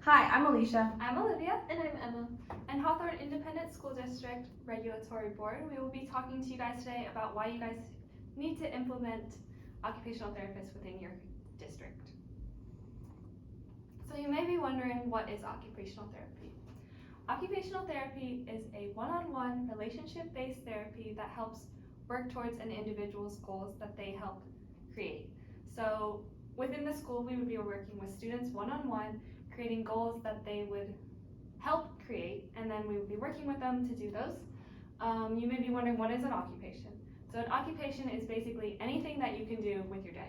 Hi, I'm Alicia. I'm Olivia. And I'm Emma. And Hawthorne Independent School District Regulatory Board. We will be talking to you guys today about why you guys need to implement occupational therapists within your district. So you may be wondering, what is occupational therapy? Occupational therapy is a one-on-one relationship-based therapy that helps work towards an individual's goals that they help create. So within the school, we would be working with students one-on-one, creating goals that they would help create, and then we would be working with them to do those. You may be wondering, what is an occupation? So an occupation is basically anything that you can do with your day.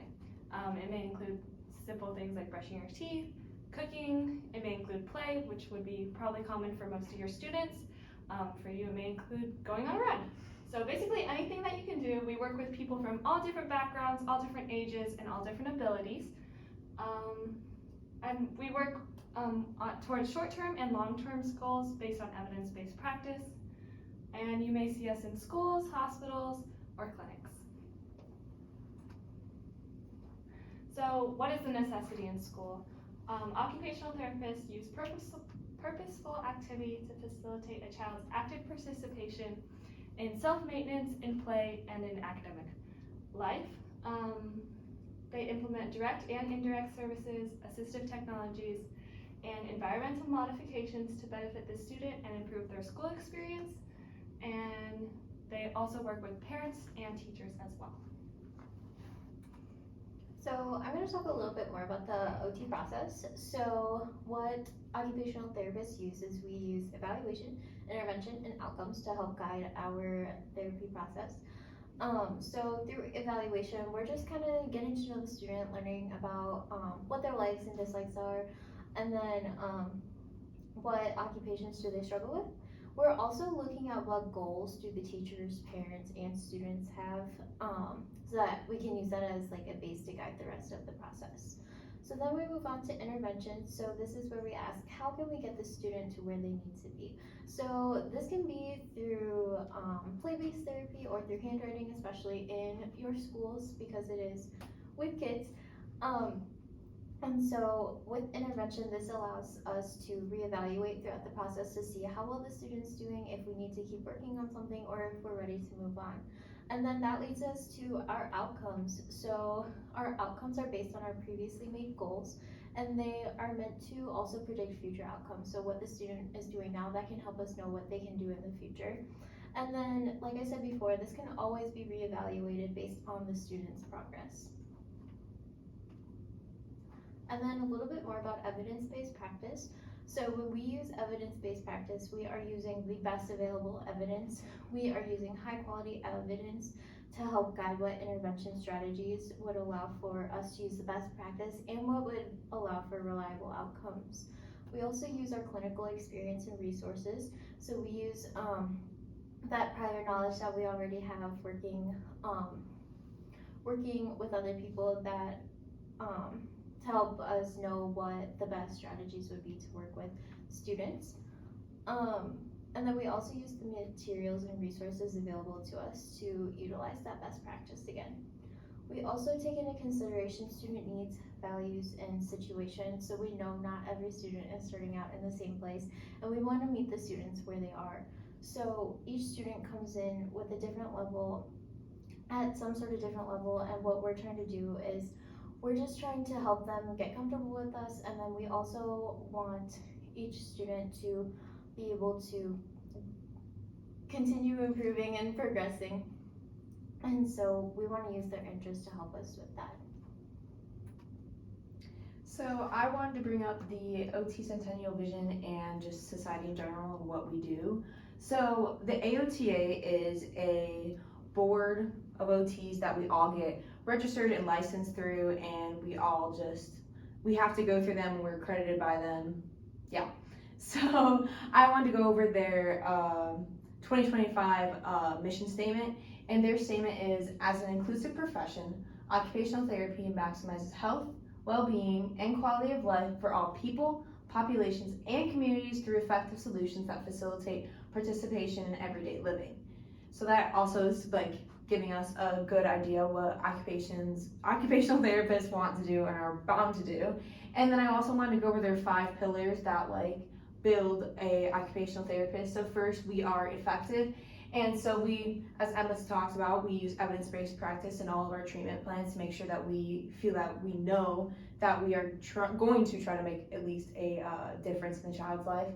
It may include simple things like brushing your teeth, cooking. It may include play, which would be probably common for most of your students. For you, it may include going on a run. So basically anything that you can do. We work with people from all different backgrounds, all different ages, and all different abilities. And we work towards short-term and long-term goals based on evidence-based practice. And you may see us in schools, hospitals, or clinics. So what is the necessity in school? Occupational therapists use purposeful activity to facilitate a child's active participation in self-maintenance, in play, and in academic life. They implement direct and indirect services, assistive technologies, and environmental modifications to benefit the student and improve their school experience. And they also work with parents and teachers as well. So I'm going to talk a little bit more about the OT process. So what occupational therapists use is we use evaluation, intervention, and outcomes to help guide our therapy process. So through evaluation, we're just kind of getting to know the student, learning about what their likes and dislikes are, and then what occupations do they struggle with. We're also looking at what goals do the teachers, parents, and students have, so that we can use that as like a base to guide the rest of the process. So then we move on to intervention. So this is where we ask, how can we get the student to where they need to be? So this can be through play-based therapy or through handwriting, especially in your schools because it is with kids. And so with intervention, this allows us to reevaluate throughout the process to see how well the student's doing, if we need to keep working on something, or if we're ready to move on. And then that leads us to our outcomes. So our outcomes are based on our previously made goals, and they are meant to also predict future outcomes. So what the student is doing now, that can help us know what they can do in the future. And then, like I said before, this can always be reevaluated based on the student's progress. And then a little bit more about evidence-based practice. So when we use evidence-based practice, we are using the best available evidence. We are using high-quality evidence to help guide what intervention strategies would allow for us to use the best practice and what would allow for reliable outcomes. We also use our clinical experience and resources. So we use that prior knowledge that we already have working with other people that to help us know what the best strategies would be to work with students. And then we also use the materials and resources available to us to utilize that best practice again. We also take into consideration student needs, values, and situations. So we know not every student is starting out in the same place, and we want to meet the students where they are. So each student comes in with a different level, at some sort of different level, and what we're trying to do is we're just trying to help them get comfortable with us, and then we also want each student to be able to continue improving and progressing. And so we want to use their interest to help us with that. So I wanted to bring up the OT Centennial Vision and just society in general and what we do. So the AOTA is a board of OTs that we all get registered and licensed through, and we have to go through them and we're accredited by them. Yeah. So I wanted to go over their 2025 mission statement, and their statement is, as an inclusive profession, occupational therapy maximizes health, well-being, and quality of life for all people, populations, and communities through effective solutions that facilitate participation in everyday living. So that also is like giving us a good idea what occupational therapists want to do and are bound to do. And then I also wanted to go over their 5 pillars that like build a occupational therapist. So first, we are effective. And so we, as Emma talks about, we use evidence-based practice in all of our treatment plans to make sure that we feel that we know that we are going to try to make at least a difference in the child's life.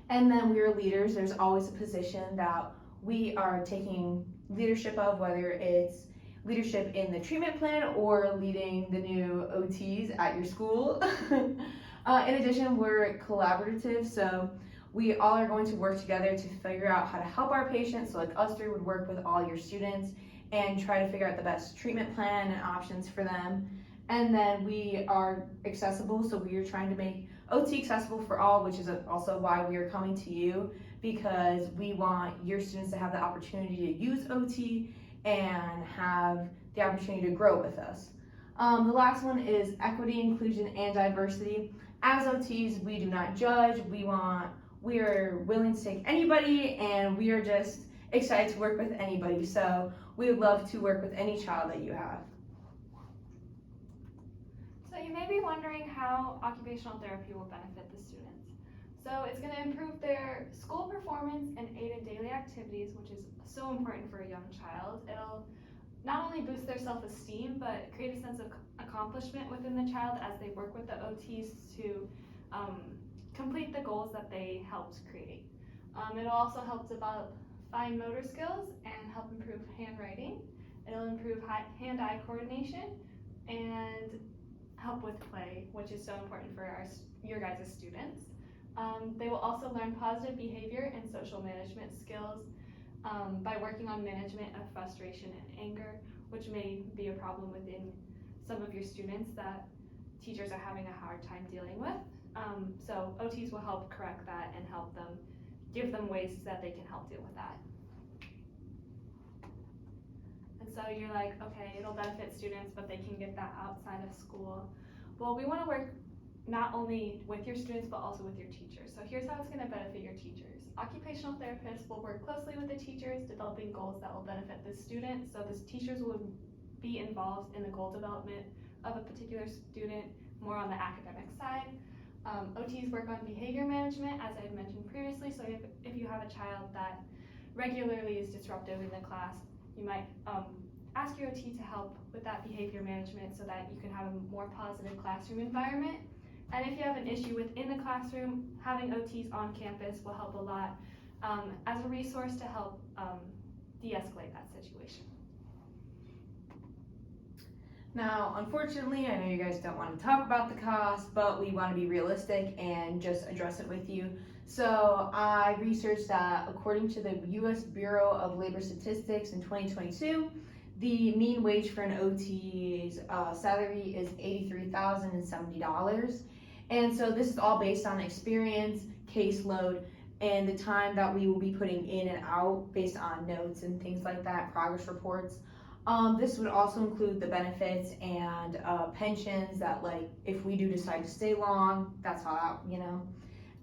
And then we are leaders. There's always a position that we are taking leadership of, whether it's leadership in the treatment plan or leading the new OTs at your school. In addition, we're collaborative, so we all are going to work together to figure out how to help our patients. So like us three would work with all your students and try to figure out the best treatment plan and options for them. And then we are accessible, so we are trying to make OT accessible for all, which is also why we are coming to you, because we want your students to have the opportunity to use OT and have the opportunity to grow with us. The last one is equity, inclusion, and diversity. As OTs, we do not judge. We are willing to take anybody, and we are just excited to work with anybody. So we would love to work with any child that you have. So you may be wondering how occupational therapy will benefit the students. So it's going to improve their school performance and aid in daily activities, which is so important for a young child. It'll not only boost their self-esteem, but create a sense of accomplishment within the child as they work with the OTs to complete the goals that they helped create. It'll also help develop fine motor skills and help improve handwriting. It'll improve hand-eye coordination and help with play, which is so important for your guys' students. They will also learn positive behavior and social management skills by working on management of frustration and anger, which may be a problem within some of your students that teachers are having a hard time dealing with. So OTs will help correct that and help them, give them ways that they can help deal with that. And so you're like, okay, it'll benefit students, but they can get that outside of school. Well, we want to work not only with your students, but also with your teachers. So here's how it's going to benefit your teachers. Occupational therapists will work closely with the teachers, developing goals that will benefit the student. So the teachers will be involved in the goal development of a particular student, more on the academic side. OTs work on behavior management, as I had mentioned previously. So if you have a child that regularly is disruptive in the class, you might ask your OT to help with that behavior management so that you can have a more positive classroom environment. And if you have an issue within the classroom, having OTs on campus will help a lot as a resource to help de-escalate that situation. Now, unfortunately, I know you guys don't want to talk about the cost, but we want to be realistic and just address it with you. So I researched that according to the U.S. Bureau of Labor Statistics in 2022, the mean wage for an OT's salary is $83,070. And so this is all based on experience, caseload, and the time that we will be putting in and out based on notes and things like that, progress reports. This would also include the benefits and pensions that, like, if we do decide to stay long, that's how,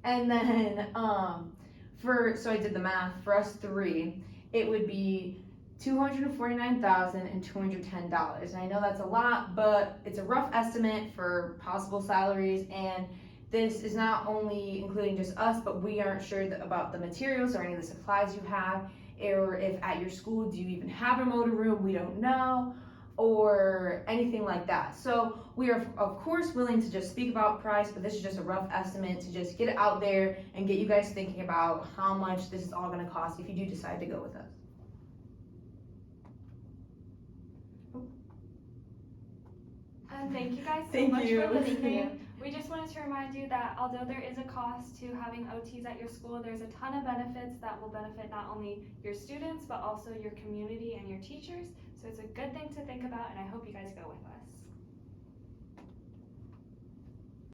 And then, so I did the math, for us three, it would be $249,210. And I know that's a lot, but it's a rough estimate for possible salaries, and this is not only including just us, but we aren't sure about the materials or any of the supplies you have, or if at your school, do you even have a motor room? We don't know, or anything like that. So we are, of course, willing to just speak about price, but this is just a rough estimate to just get it out there and get you guys thinking about how much this is all going to cost if you do decide to go with us. Thank you guys so Thank much you. for listening. We just wanted to remind you that although there is a cost to having OTs at your school, there's a ton of benefits that will benefit not only your students, but also your community and your teachers. So it's a good thing to think about, and I hope you guys go with us.